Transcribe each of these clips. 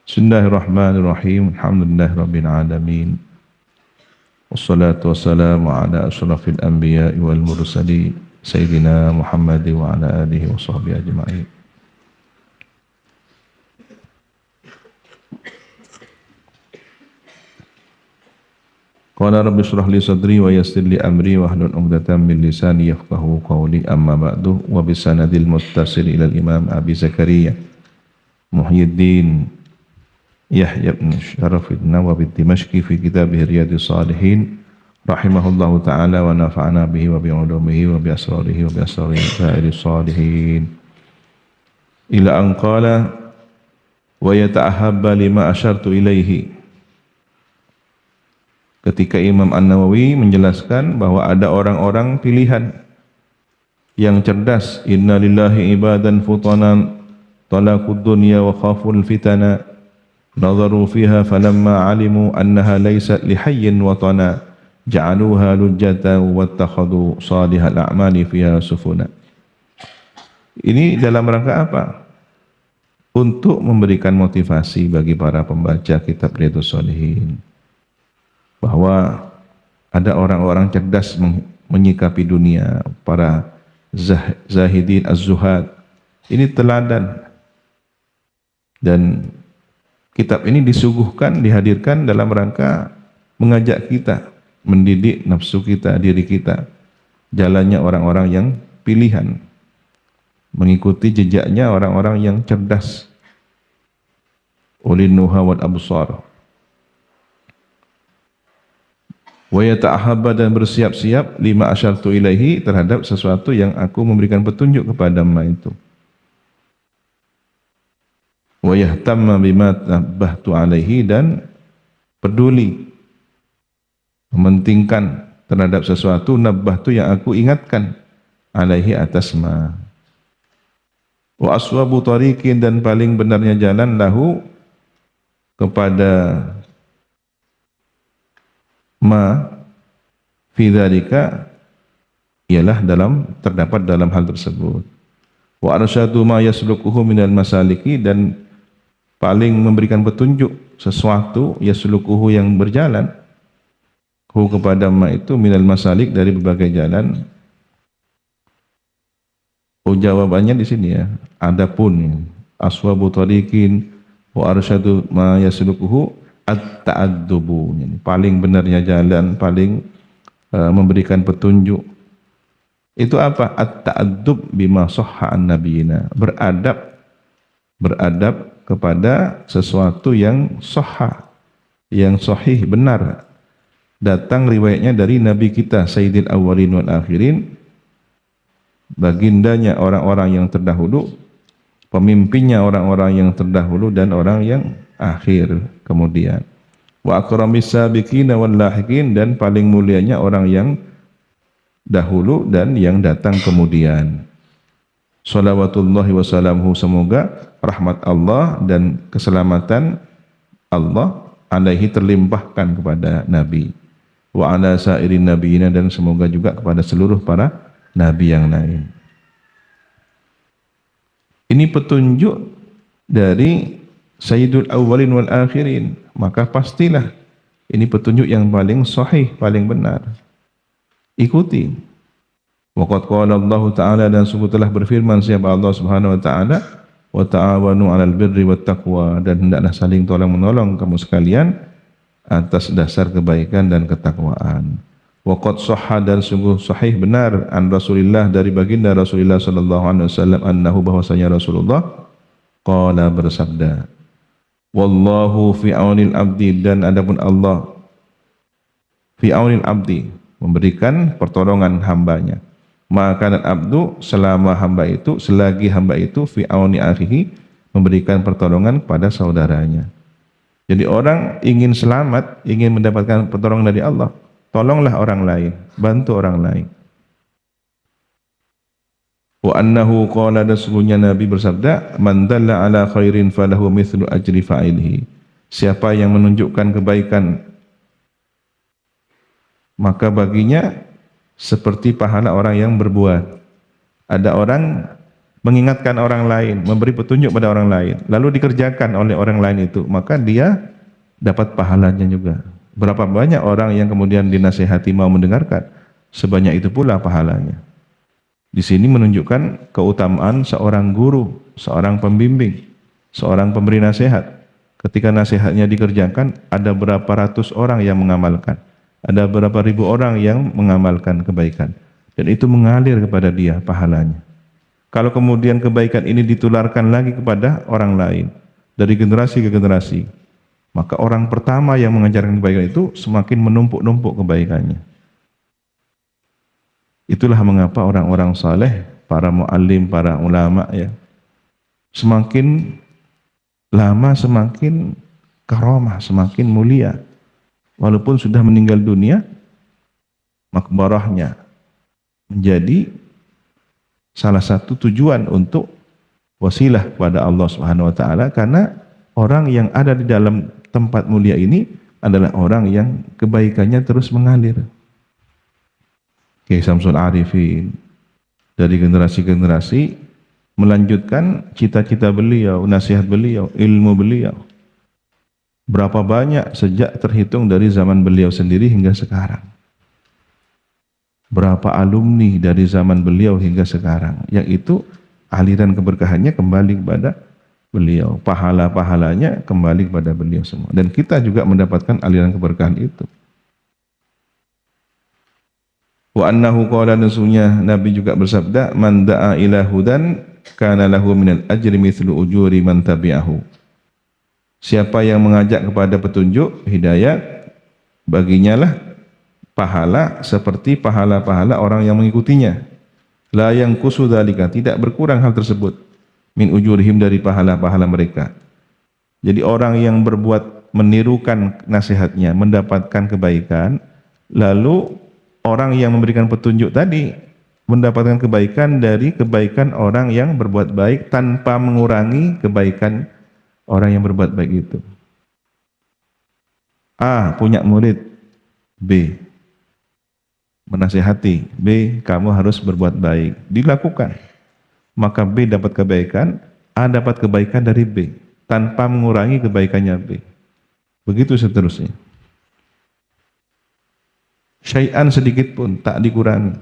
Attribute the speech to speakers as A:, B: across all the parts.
A: Bismillahirrahmanirrahim. Alhamdulillahirabbil alamin. Wassalatu wassalamu ala asyrafil anbiya'i wal mursalin sayyidina Muhammad wa ala alihi wa sahbihi ajma'in. Qala rabbi shrah li sadri wa yassir li amri wa hlul 'uqdatam min lisani yafqahu qawli, amma ba'du. Wa bisanadil muttasil ila al-imam Abi Zakaria Muhyiddin Yahya bin Syaraf an-Nawawi ad-Dimashqi fi kitabih Riyadhus Shalihin rahimahullahu ta'ala wa nafa'ana bihi wa bi ulumihi wa bi asrarihi wa bi asrari sa'iri shalihin ila an qala wa yata'ahabba lima asyartu ilaihi. Ketika Imam An-Nawawi menjelaskan bahwa ada orang-orang pilihan yang cerdas, inna lillahi ibadan futanan talaqud dunya wa khaful fitana nazaru fiha falamma alimu annaha laysat lihayyin watana ja'aluha lujjatan wattakhadhu salihal a'mali fiha sufuna. Ini dalam rangka apa? Untuk memberikan motivasi bagi para pembaca kitab Riyadhus Shalihin bahwa ada orang-orang cerdas menyikapi dunia, para zahidin az-zuhad. Ini teladan, dan kitab ini disuguhkan, dihadirkan dalam rangka mengajak kita, mendidik nafsu kita, diri kita, jalannya orang-orang yang pilihan, mengikuti jejaknya orang-orang yang cerdas, ulin nuha wal absar. Wa yata'ahabba, dan bersiap-siap, lima asyartu ilaihi, terhadap sesuatu yang aku memberikan petunjuk kepada ma itu. Wa yahtamma bima tabbahtu alaihi, dan peduli, mementingkan terhadap sesuatu nabbahtu yang aku ingatkan alaihi atas ma. Wa aswabu tariqin, dan paling benarnya jalan lahu kepada ma fi dzalika, ialah terdapat dalam hal tersebut. Wa arsyadu ma yaslukuhu minal masaliki, dan paling memberikan petunjuk sesuatu yaslukuhu yang berjalan, hu kepada ma itu, minal masalik, dari berbagai jalan. Oh, jawabannya di sini ya. Adapun aswabu tariqin wa arsyadu ma yaslukuhu at-ta'addubu, paling benarnya jalan, paling memberikan petunjuk. Itu apa? At-ta'addub bima sahha an nabiyina, beradab kepada sesuatu yang sahha, yang sahih, benar, datang riwayatnya dari Nabi kita Sayyidil Awwalin wal Akhirin, bagindanya orang-orang yang terdahulu, pemimpinnya orang-orang yang terdahulu dan orang yang akhir kemudian. Wa akramis sabiqina wal lahiqin, dan paling mulianya orang yang dahulu dan yang datang kemudian. Shalawatullahi wassalamuhu, semoga rahmat Allah dan keselamatan Allah alaihi terlimpahkan kepada Nabi. Wa ala sairin nabiyina, dan semoga juga kepada seluruh para nabi yang lain. Ini petunjuk dari Sayyidul Awwalin wal Akhirin, maka pastilah ini petunjuk yang paling sahih, paling benar. Ikuti. Waqad qala Allah Ta'ala, dan sungguh telah berfirman siapa Allah Subhanahu wa taala, wa ta'awanu 'alal birri wat taqwa, dan hendaklah saling tolong-menolong kamu sekalian atas dasar kebaikan dan ketakwaan. Waqad shahha, dan sungguh sahih benar, an Rasulillah, dari baginda Rasulullah sallallahu alaihi wasallam, annahu, bahwasanya Rasulullah qala, bersabda, wallahu fi aunil abdi, dan adapun Allah fi aunil abdi, memberikan pertolongan hambanya. Maka abdu, selama hamba itu, selagi hamba itu, fi auni akhihi, memberikan pertolongan kepada saudaranya. Jadi orang ingin selamat, ingin mendapatkan pertolongan dari Allah, tolonglah orang lain, bantu orang lain. Wa annahu qala, dan sesungguhnya Nabi bersabda, man dalla ala khairin falahu mithlu ajri fa'ilihi. Siapa yang menunjukkan kebaikan, maka baginya seperti pahala orang yang berbuat. Ada orang mengingatkan orang lain, memberi petunjuk pada orang lain, lalu dikerjakan oleh orang lain itu, maka dia dapat pahalanya juga. Berapa banyak orang yang kemudian dinasihati mau mendengarkan, sebanyak itu pula pahalanya. Di sini menunjukkan keutamaan seorang guru, seorang pembimbing, seorang pemberi nasihat. Ketika nasihatnya dikerjakan, ada berapa ratus orang yang mengamalkan, ada berapa ribu orang yang mengamalkan kebaikan, dan itu mengalir kepada dia pahalanya. Kalau kemudian kebaikan ini ditularkan lagi kepada orang lain, dari generasi ke generasi, maka orang pertama yang mengajarkan kebaikan itu semakin menumpuk-numpuk kebaikannya. Itulah mengapa orang-orang saleh, para muallim, para ulama ya, semakin lama semakin karamah, semakin mulia. Walaupun sudah meninggal dunia, makbarahnya menjadi salah satu tujuan untuk wasilah kepada Allah Subhanahu wa taala, karena orang yang ada di dalam tempat mulia ini adalah orang yang kebaikannya terus mengalir. Kiai Samsul Arifin dari generasi-generasi melanjutkan cita-cita beliau, nasihat beliau, ilmu beliau. Berapa banyak sejak terhitung dari zaman beliau sendiri hingga sekarang. Berapa alumni dari zaman beliau hingga sekarang, yang itu aliran keberkahannya kembali kepada beliau, pahala-pahalanya kembali kepada beliau semua, dan kita juga mendapatkan aliran keberkahan itu. Wa annahu qala, nasunya Nabi juga bersabda, man da'a ila hudan kana lahu minal ajri mithlu ujuri man tabi'ahu. Siapa yang mengajak kepada petunjuk hidayat, baginya lah pahala seperti pahala-pahala orang yang mengikutinya. La yanqusu dzalika, tidak berkurang hal tersebut, min ujurihim, dari pahala-pahala mereka. Jadi orang yang berbuat menirukan nasihatnya mendapatkan kebaikan, lalu orang yang memberikan petunjuk tadi mendapatkan kebaikan dari kebaikan orang yang berbuat baik tanpa mengurangi kebaikan orang yang berbuat baik itu. A punya murid, B menasihati, B kamu harus berbuat baik, dilakukan, maka B dapat kebaikan, A dapat kebaikan dari B tanpa mengurangi kebaikannya B. Begitu seterusnya. Syai'an sedikit pun tak dikurangi,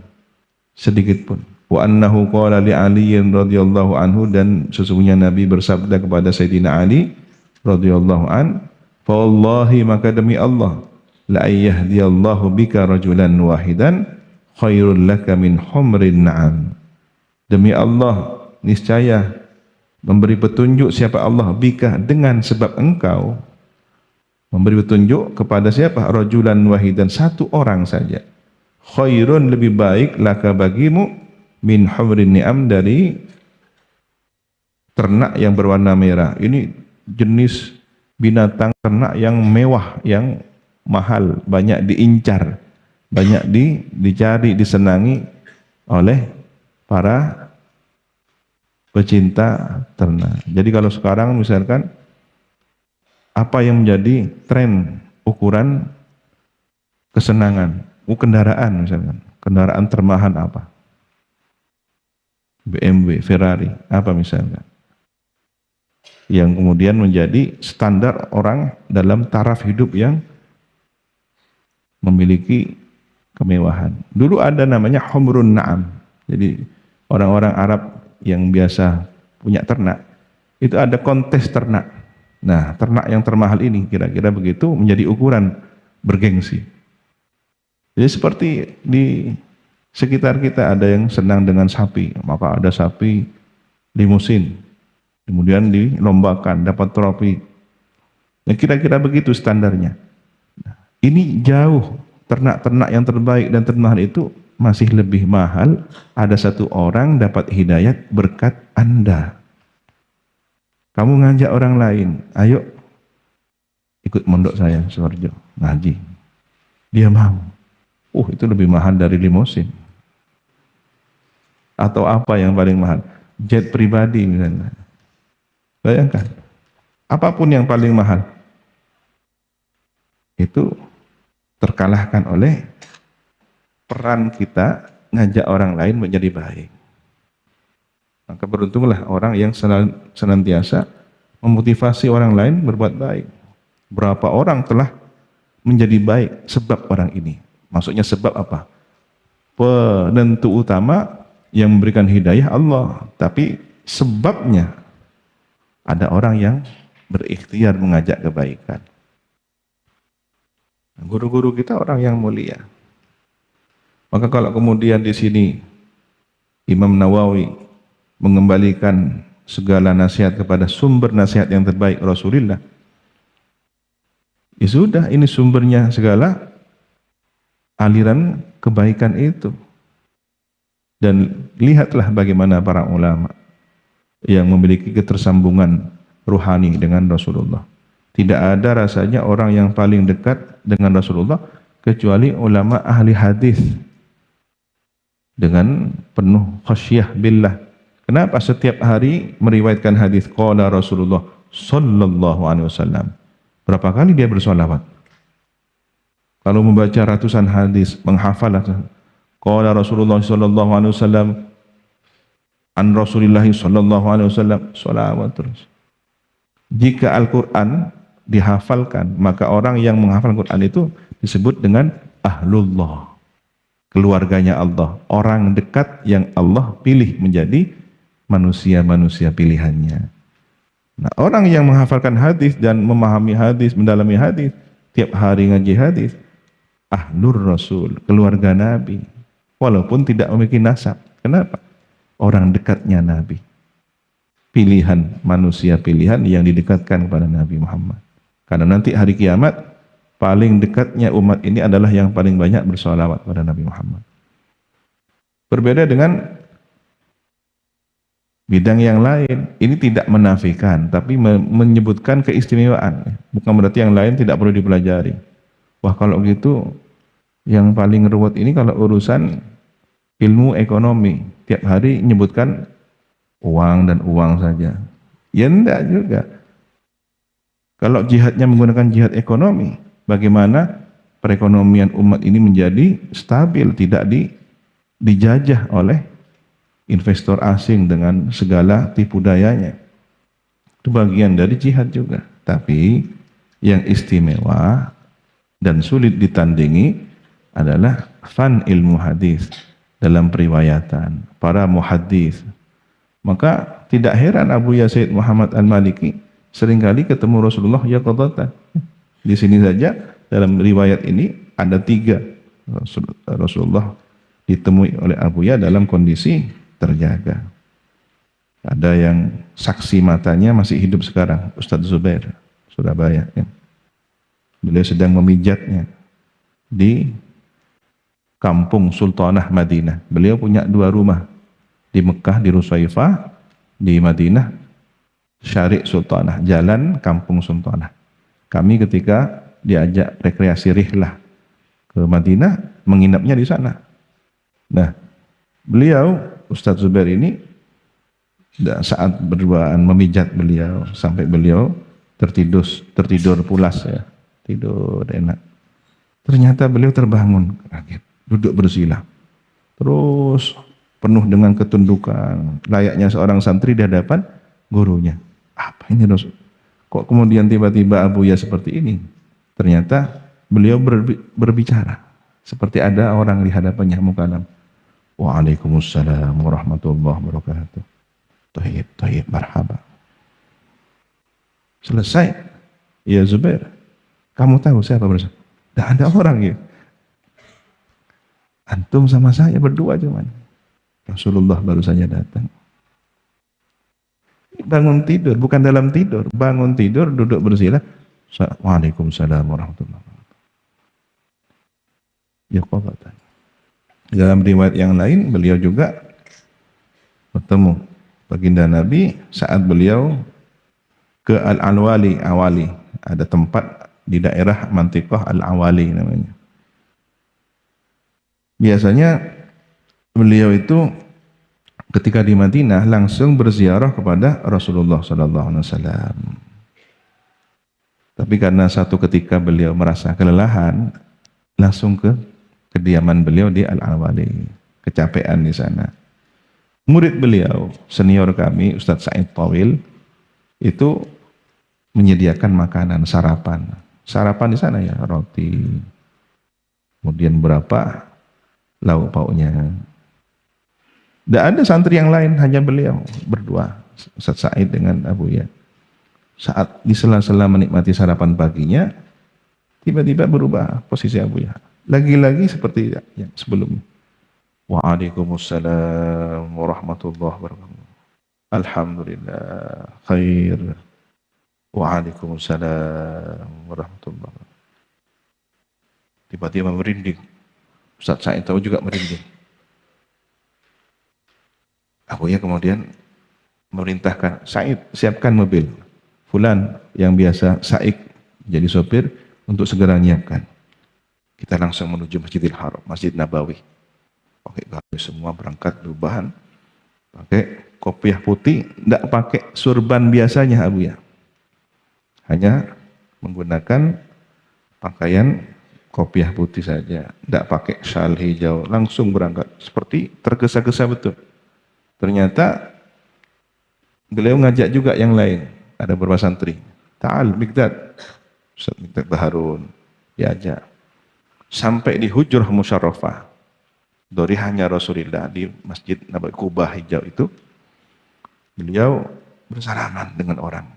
A: sedikit pun. Wa annahu qala li Ali radhiyallahu anhu, dan sesungguhnya Nabi bersabda kepada Sayyidina Ali radhiyallahu an, fa wallahi, maka demi Allah, la yahdiyallahu bika rajulan wahidan khairul laka min humrin na'am. Demi Allah, niscaya memberi petunjuk siapa Allah bika, dengan sebab engkau memberi petunjuk kepada siapa? Rajulan wahidan, satu orang saja. Khairun, lebih baik, laka bagimu, min humrin ni'am, dari ternak yang berwarna merah. Ini jenis binatang ternak yang mewah, yang mahal, banyak diincar, banyak dicari, disenangi oleh para pecinta ternak. Jadi kalau sekarang misalkan, apa yang menjadi tren ukuran kesenangan? Kendaraan misalkan, kendaraan termahal apa? BMW, Ferrari, apa misalkan? Yang kemudian menjadi standar orang dalam taraf hidup yang memiliki kemewahan. Dulu ada namanya humrun na'am. Jadi orang-orang Arab yang biasa punya ternak, itu ada kontes ternak. Nah, ternak yang termahal ini kira-kira begitu menjadi ukuran bergengsi. Jadi seperti di sekitar kita ada yang senang dengan sapi, maka ada sapi limusin, kemudian dilombakan, dapat trofi. Nah, kira-kira begitu standarnya. Nah, ini jauh, ternak-ternak yang terbaik dan termahal itu masih lebih mahal. Ada satu orang dapat hidayat berkat Anda. Kamu ngajak orang lain, ayo ikut mondok saya, Suharjo, ngaji. Dia mau. Itu lebih mahal dari limusin. Atau apa yang paling mahal? Jet pribadi misalnya. Bayangkan, apapun yang paling mahal, itu terkalahkan oleh peran kita ngajak orang lain menjadi baik. Maka beruntunglah orang yang senantiasa memotivasi orang lain berbuat baik. Berapa orang telah menjadi baik sebab orang ini. Maksudnya sebab apa? Penentu utama yang memberikan hidayah Allah, tapi sebabnya ada orang yang berikhtiar mengajak kebaikan. Guru-guru kita orang yang mulia. Maka kalau kemudian di sini Imam Nawawi mengembalikan segala nasihat kepada sumber nasihat yang terbaik Rasulullah, ya sudah, ini sumbernya segala aliran kebaikan itu. Dan lihatlah bagaimana para ulama yang memiliki ketersambungan ruhani dengan Rasulullah. Tidak ada rasanya orang yang paling dekat dengan Rasulullah kecuali ulama ahli hadis dengan penuh khasyah billah. Kenapa setiap hari meriwayatkan hadis qala Rasulullah sallallahu alaihi wasallam? Berapa kali dia bersolawat? Kalau membaca ratusan hadis, menghafal qala Rasulullah sallallahu alaihi wasallam an Rasulillah sallallahu alaihi wasallam, sholawat terus. Jika Al-Qur'an dihafalkan, maka orang yang menghafal Al-Qur'an itu disebut dengan ahlullah, keluarganya Allah, orang dekat yang Allah pilih menjadi manusia-manusia pilihannya. Nah, orang yang menghafalkan hadis dan memahami hadis, mendalami hadis, tiap hari ngaji hadis, ahlur Rasul, keluarga Nabi, walaupun tidak memiliki nasab. Kenapa? Orang dekatnya Nabi, pilihan manusia pilihan yang didekatkan kepada Nabi Muhammad. Karena nanti hari kiamat paling dekatnya umat ini adalah yang paling banyak bersolawat pada Nabi Muhammad. Berbeda dengan bidang yang lain, ini tidak menafikan, tapi menyebutkan keistimewaan. Bukan berarti yang lain tidak perlu dipelajari. Wah, kalau gitu yang paling ruwet ini kalau urusan ilmu ekonomi, tiap hari menyebutkan uang dan uang saja. Ya enggak juga. Kalau jihadnya menggunakan jihad ekonomi, bagaimana perekonomian umat ini menjadi stabil, tidak dijajah oleh investor asing dengan segala tipu dayanya. Itu bagian dari jihad juga. Tapi yang istimewa dan sulit ditandingi adalah fan ilmu hadis dalam periwayatan para muhaddis. Maka tidak heran Abu Yazid Muhammad Al-Maliki seringkali ketemu Rasulullah yaqadatan. Di sini saja dalam riwayat ini ada 3 Rasulullah ditemui oleh Abu Ya dalam kondisi terjaga. Ada yang saksi matanya masih hidup sekarang, Ustadz Zubair, Surabaya. Ya. Beliau sedang memijatnya di kampung Sultanah Madinah. Beliau punya 2 rumah, di Mekah di Rusaifah, di Madinah Syariq Sultanah, jalan kampung Sultanah. Kami ketika diajak rekreasi rihlah ke Madinah, menginapnya di sana. Nah, beliau Ustadz Zubair ini saat berduaan memijat beliau sampai beliau tertidur pulas ya, tidur enak. Ternyata beliau terbangun kaget, duduk bersila. Terus penuh dengan ketundukan, layaknya seorang santri di hadapan gurunya. Apa ini Rasul? Kok kemudian tiba-tiba Abu Ya seperti ini? Ternyata beliau berbicara seperti ada orang di hadapannya mukalam. Waalaikumsalam warahmatullahi wabarakatuh. Tayyib, marhaba. Selesai. Ya Zubair, kamu tahu siapa bersama? Tidak ada orang ya. Antum sama saya berdua cuman. Rasulullah baru saja datang. Bangun tidur, bukan dalam tidur. Bangun tidur, duduk bersila. Waalaikumsalam warahmatullahi wabarakatuh. Ya qadatan. Dalam riwayat yang lain, beliau juga bertemu baginda Nabi saat beliau ke Al-Awali. Ada tempat di daerah Mantiqah Al-Awali namanya. Biasanya beliau itu ketika di Madinah langsung berziarah kepada Rasulullah SAW. Tapi karena satu ketika beliau merasa kelelahan, langsung ke kediaman beliau di Al-Awali, kecapean di sana. Murid beliau, senior kami, Ustadz Said Tawil, itu menyediakan makanan, sarapan. Sarapan di sana ya, roti, kemudian berapa lauk pauknya. Tidak ada santri yang lain, hanya beliau berdua, Ustadz Said dengan Abu Ya. Saat di sela-sela menikmati sarapan paginya, tiba-tiba berubah posisi Abu Ya. Lagi-lagi seperti yang sebelumnya. Waalaikumsalam warahmatullahi wabarakatuh. Alhamdulillah, khair. Waalaikumsalam warahmatullahi wabarakatuh. Tiba-tiba merinding. Ustaz Said tahu juga merinding. Abu Ya kemudian memerintahkan, Said siapkan mobil. Fulan yang biasa Said jadi sopir untuk segera menyiapkan. Kita langsung menuju Masjidil Haram, Masjid Nabawi. Pakai gamis semua, berangkat dubahan, pakai kopiah putih, tidak pakai surban biasanya Abu Ya. Hanya menggunakan pakaian kopiah putih saja, tidak pakai syal hijau, langsung berangkat. Seperti tergesa-gesa betul. Ternyata beliau ngajak juga yang lain, ada beberapa santri. Ta'al Mikdad, Ustaz Mikdad Baharun, diajak. Sampai di Hujrah Musyarrafah, dorihanya Rasulullah di Masjid Nabawi Kubah hijau itu, beliau bersalaman dengan orang.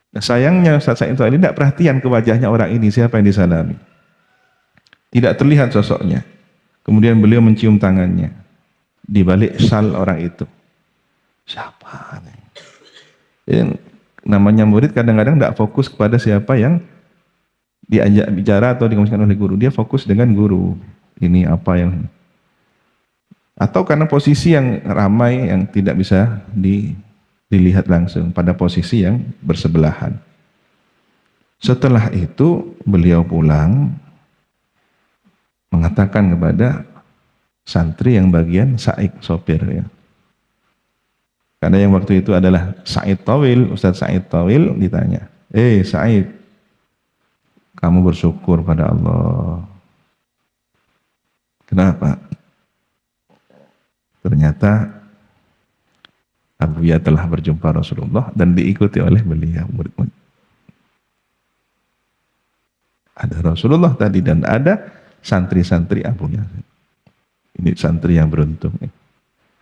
A: Nah, sayangnya Ustaz Said ini tidak perhatian ke wajahnya orang ini, siapa yang disalami. Tidak terlihat sosoknya. Kemudian beliau mencium tangannya di balik syal orang itu. Siapa? Jadi, namanya murid kadang-kadang tidak fokus kepada siapa yang diajak bicara atau dikomunikasikan oleh guru. Dia fokus dengan guru. Ini apa yang, atau karena posisi yang ramai yang tidak bisa dilihat langsung pada posisi yang bersebelahan. Setelah itu beliau pulang mengatakan kepada santri yang bagian Said sopir ya. Karena yang waktu itu adalah Said Tawil, Ustadz Said Tawil ditanya, Said, kamu bersyukur pada Allah. Kenapa? Ternyata Abu Ya telah berjumpa Rasulullah dan diikuti oleh beliau murid-murid. Ada Rasulullah tadi dan ada santri-santri Abu Ya. Ini santri yang beruntung.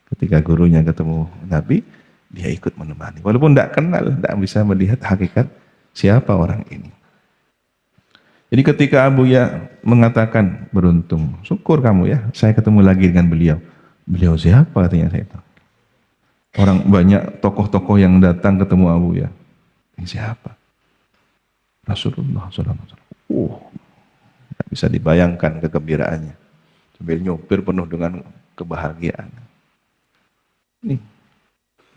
A: Ketika gurunya ketemu Nabi, dia ikut menemani. Walaupun tidak kenal, tidak bisa melihat hakikat siapa orang ini. Jadi ketika Abu Ya mengatakan beruntung, syukur kamu ya, saya ketemu lagi dengan beliau. Beliau siapa katanya saya tahu. Orang banyak tokoh-tokoh yang datang ketemu Abu Ya. Ini siapa? Rasulullah SAW. Tidak bisa dibayangkan kegembiraannya. Sambil nyopir penuh dengan kebahagiaan. Ini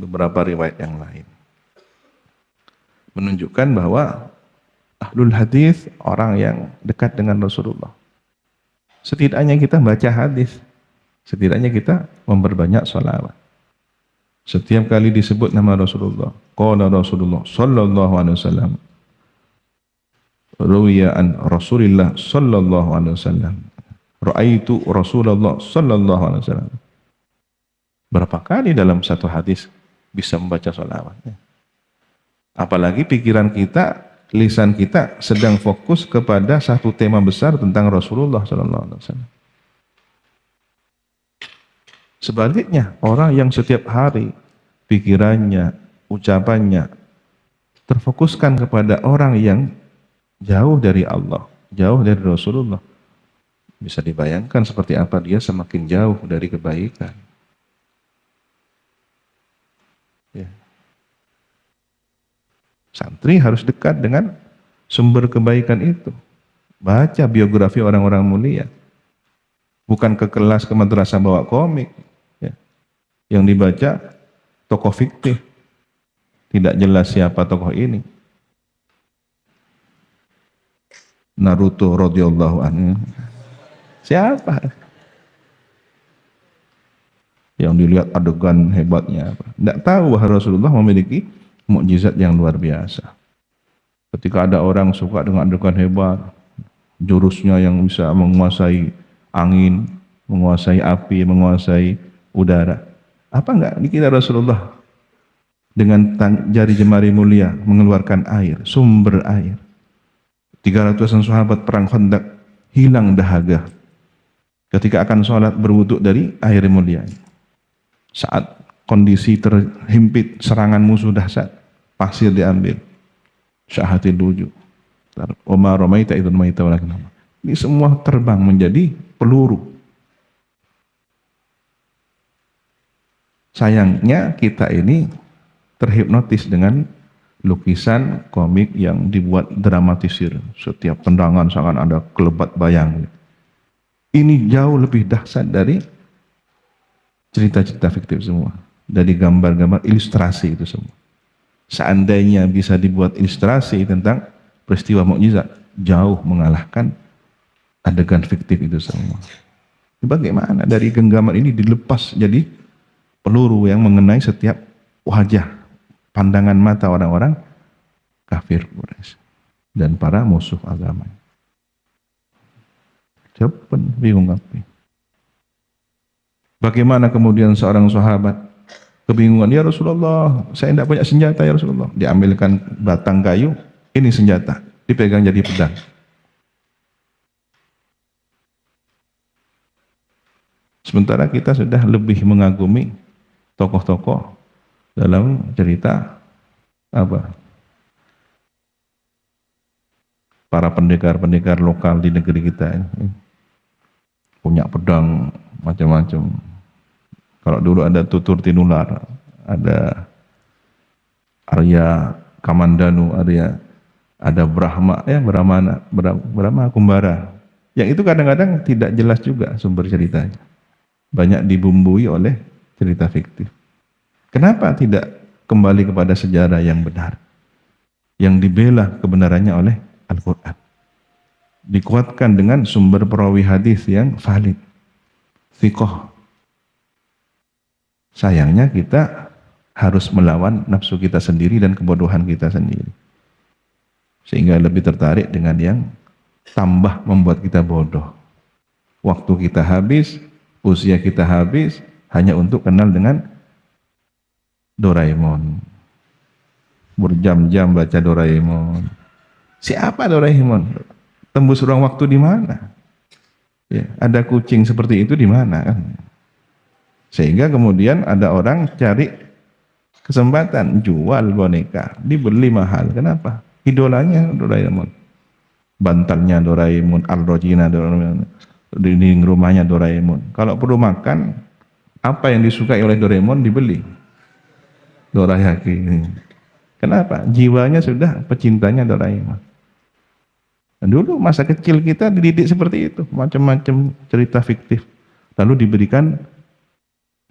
A: beberapa riwayat yang lain menunjukkan bahwa ahlul hadis orang yang dekat dengan Rasulullah. Setidaknya kita baca hadis, setidaknya kita memperbanyak sholawat. Setiap kali disebut nama Rasulullah, qala Rasulullah sallallahu alaihi wasallam, ruwiya an Rasulillah sallallahu alaihi wasallam, ra'aitu Rasulullah sallallahu alaihi wasallam. Berapa kali dalam satu hadis bisa membaca sholawat? Apalagi pikiran kita, lisan kita sedang fokus kepada satu tema besar tentang Rasulullah SAW. Sebaliknya, orang yang setiap hari pikirannya, ucapannya terfokuskan kepada orang yang jauh dari Allah, jauh dari Rasulullah, bisa dibayangkan seperti apa dia semakin jauh dari kebaikan. Ya. Santri harus dekat dengan sumber kebaikan itu. Baca biografi orang-orang mulia. Bukan ke kelas ke madrasah bawa komik. Ya. Yang dibaca tokoh fiktif. Tidak jelas siapa tokoh ini. Naruto radhiyallahu anhu. Siapa? Yang dilihat adegan hebatnya apa. Tidak tahu bahwa Rasulullah memiliki mukjizat yang luar biasa. Ketika ada orang suka dengan adegan hebat, jurusnya yang bisa menguasai angin, menguasai api, menguasai udara, Apa enggak dikira Rasulullah dengan jari jemari mulia mengeluarkan air, sumber air. 300-an sahabat perang Khandaq hilang dahaga ketika akan sholat berwuduk dari air mulia. Saat kondisi terhimpit, serangan musuh dahsyat, pasir diambil, syahatil wujuh, Oma romaita itu romaita walakin Allah. Ini semua terbang menjadi peluru. Sayangnya kita ini terhipnotis dengan lukisan komik yang dibuat dramatisir. Setiap tendangan sangat ada kelebat bayang. Ini jauh lebih dahsyat dari cerita-cerita fiktif semua, dari gambar-gambar ilustrasi itu semua. Seandainya bisa dibuat ilustrasi tentang peristiwa mukjizat, jauh mengalahkan adegan fiktif itu semua. Bagaimana dari genggaman ini dilepas jadi peluru yang mengenai setiap wajah, pandangan mata orang-orang kafir Quraisy dan para musuh agama. Cepat bingung apa? Bagaimana kemudian seorang sahabat kebingungan, ya Rasulullah, saya tidak punya senjata ya Rasulullah. Diambilkan batang kayu, ini senjata, dipegang jadi pedang. Sementara kita sudah lebih mengagumi tokoh-tokoh dalam cerita apa? Para pendekar-pendekar lokal di negeri kita ini punya pedang macam-macam. Kalau dulu ada Tutur Tinular, ada Arya Kamandanu, ada Brahma, Brahma Kumbara. Yang itu kadang-kadang tidak jelas juga sumber ceritanya. Banyak dibumbui oleh cerita fiktif. Kenapa tidak kembali kepada sejarah yang benar? Yang dibela kebenarannya oleh Al-Quran. Dikuatkan dengan sumber perawi hadis yang valid. Thiqah. Sayangnya kita harus melawan nafsu kita sendiri dan kebodohan kita sendiri. Sehingga lebih tertarik dengan yang tambah membuat kita bodoh. Waktu kita habis, usia kita habis hanya untuk kenal dengan Doraemon. Berjam-jam baca Doraemon. Siapa Doraemon? Tembus ruang waktu di mana? Ya, ada kucing seperti itu di mana kan? Sehingga kemudian ada orang cari kesempatan jual boneka, dibeli mahal. Kenapa? Idolanya Doraemon. Bantalnya Doraemon, Al-Rojina Doraemon, dinding rumahnya Doraemon. Kalau perlu makan, apa yang disukai oleh Doraemon dibeli. Dorayaki. Kenapa? Jiwanya sudah pecintanya Doraemon. Dulu masa kecil kita dididik seperti itu, macam-macam cerita fiktif. Lalu diberikan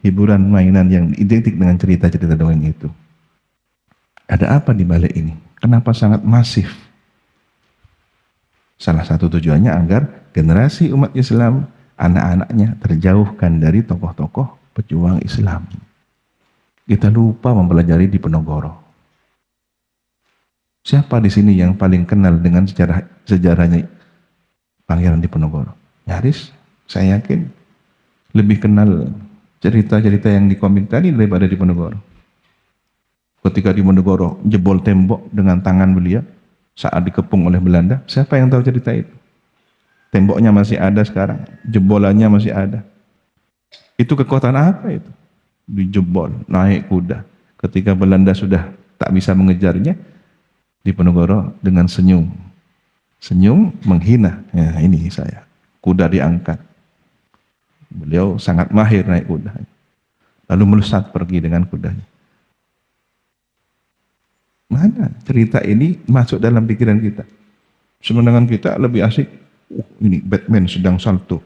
A: hiburan mainan yang identik dengan cerita-cerita dongeng itu. Ada apa di balik ini? Kenapa sangat masif? Salah satu tujuannya agar generasi umat Islam, anak-anaknya terjauhkan dari tokoh-tokoh pejuang Islam. Kita lupa mempelajari Diponegoro. Siapa di sini yang paling kenal dengan sejarahnya Pangeran Diponegoro? Nyaris, saya yakin lebih kenal cerita-cerita yang di komik tadi daripada Diponegoro. Ketika Diponegoro jebol tembok dengan tangan beliau saat dikepung oleh Belanda, siapa yang tahu cerita itu? Temboknya masih ada sekarang, jebolannya masih ada. Itu kekuatan apa itu? Dijebol, naik kuda. Ketika Belanda sudah tak bisa mengejarnya, Diponegoro dengan senyum menghina. Ya, ini saya. Kuda diangkat. Beliau sangat mahir naik kuda. Lalu melesat pergi dengan kudanya. Mana cerita ini masuk dalam pikiran kita? Semenangan kita lebih asik. Ini Batman sedang salto.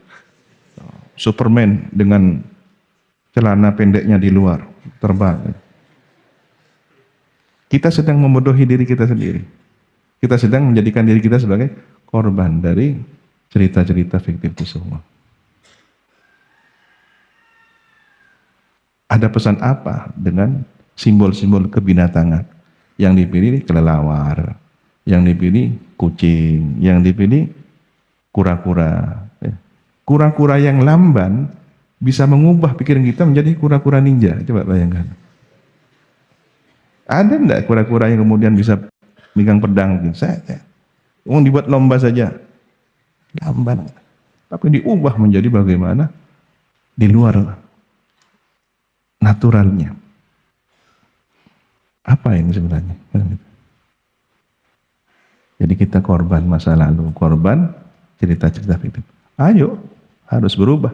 A: Superman dengan celana pendeknya di luar terbang. Kita sedang membodohi diri kita sendiri. Kita sedang menjadikan diri kita sebagai korban dari cerita-cerita fiktif itu semua. Ada pesan apa dengan simbol-simbol kebinatangan? Yang dipilih kelelawar, yang dipilih kucing, yang dipilih kura-kura. Kura-kura yang lamban bisa mengubah pikiran kita menjadi kura-kura ninja. Coba bayangkan. Ada enggak kura-kura yang kemudian bisa megang pedang gitu? Saya. Dibuat lomba saja. Lamban. Tapi diubah menjadi bagaimana? Di luar naturalnya. Apa yang sebenarnya? Jadi kita korban masa lalu, korban cerita-cerita itu. Ayo, harus berubah.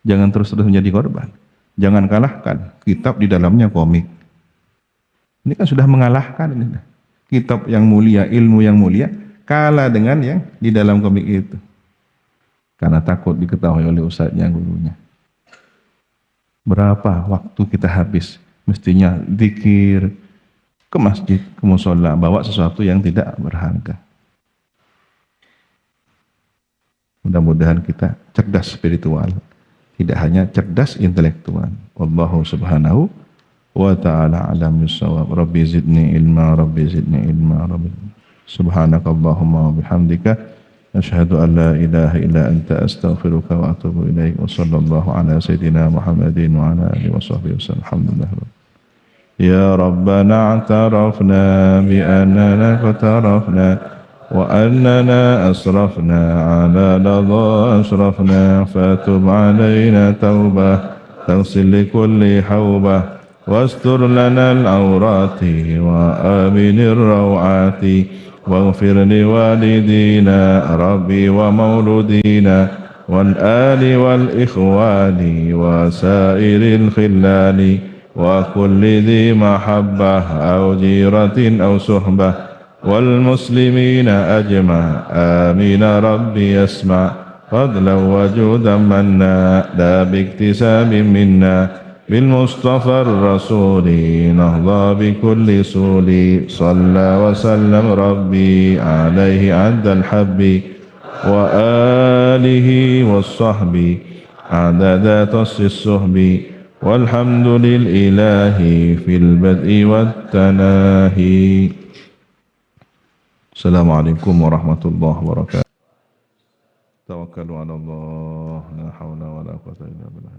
A: Jangan terus-terus menjadi korban. Jangan kalahkan kitab di dalamnya komik. Ini kan sudah mengalahkan ini. Kitab yang mulia, ilmu yang mulia, kalah dengan yang di dalam komik itu. Karena takut diketahui oleh ustadznya, gurunya. Berapa waktu kita habis? Mestinya zikir, ke masjid, ke musola, bawa sesuatu yang tidak berharga. Mudah-mudahan kita cerdas spiritual, tidak hanya cerdas intelektual. Wallahu subhanahu wa ta'ala alam bissawab. Rabbi zidni ilma, Rabbi zidni ilma, Rabbi. Subhanakallahumma wa bihamdika asyhadu an la ilaha illa anta astaghfiruka wa atubu ilaik. Wa sallallahu ala sayyidina Muhammadin wa ala alihi wa sahbihi wasallam. Alhamdulillah. يا ربنا اعترفنا بأننا اقترفنا وأننا أسرفنا على لظى أشرفنا فتب علينا توبة تغسل لكل حوبة واستر لنا العورات وآمن الروعات واغفر لوالدينا ربي ومولودينا والآل والإخوان وسائر الخلان وكل ذي محبة أو جيرة أو صحبة والمسلمين أجمع آمين ربي يسمع فضلا وجودا منا لا باكتساب منا بالمصطفى الرسول نهضى بكل سول صلى وسلم ربي عليه عد الحب وآله والصحب عدد تص الصحب والحمد لله في البدء والتناهي. Assalamualaikum warahmatullahi wabarakatuh. Tawakkalu ala Allah, la hawla wa la quwwata illa billah.